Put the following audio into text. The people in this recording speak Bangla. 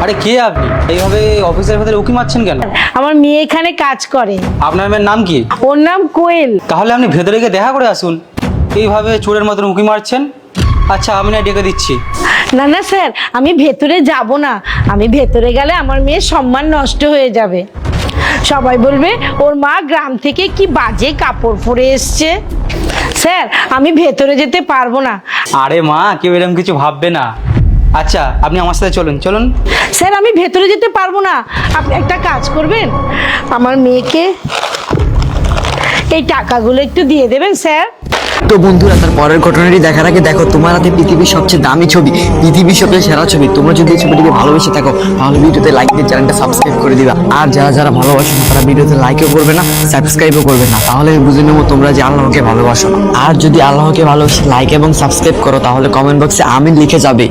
আরে কে আপনি এইভাবে অফিসের ভেতরে উকি মারছেন কেন? আমার মেয়ে এখানে কাজ করে। আপনার মেয়ের নাম কি? ওর নাম কোয়েল। তাহলে আপনি ভেতরে গিয়ে দেখা করে আসুন, এইভাবে চোরের মতন উকি মারছেন। আচ্ছা আমি না ডেকে দিচ্ছি। না না স্যার, আমি ভেতরে যাব না। আমি ভেতরে গেলে আমার মেয়ের সম্মান নষ্ট হয়ে যাবে। সবাই বলবে ওর মা গ্রাম থেকে কি বাজে কাপড় পরে এসছে। স্যার আমি ভেতরে যেতে পারবো না। আরে মা, কেউ এরকম কিছু ভাববে না। আচ্ছা আপনি আমার সাথে চলুন চলুন। স্যার আমি ভেতরে যেতে পারবো না। আপনি একটা কাজ করবেন, আমার মেয়েকে এই টাকাগুলো একটু দিয়ে দেবেন স্যার। তো বন্ধুরা, তার পরের ঘটনাটি দেখার আগে দেখো তোমার হাতে পৃথিবীর সবচেয়ে দামি ছবি, পৃথিবীর সবচেয়ে সেরা ছবি। তোমরা যদি এই ছবিটিকে ভালোবেসে থাকো তাহলে ভিডিওতে লাইক দিয়ে চ্যানেলটা সাবস্ক্রাইব করে দিবা। আর যারা যারা ভালোবাসো না তারা ভিডিওতে লাইকও করবে না, সাবস্ক্রাইবও করবে না। তাহলে আমি বুঝে নেবো তোমরা যে আল্লাহকে ভালোবাসো না। আর যদি আল্লাহকে ভালোবাসে লাইক এবং সাবস্ক্রাইব করো তাহলে কমেন্ট বক্সে আমিন লিখে যাবে।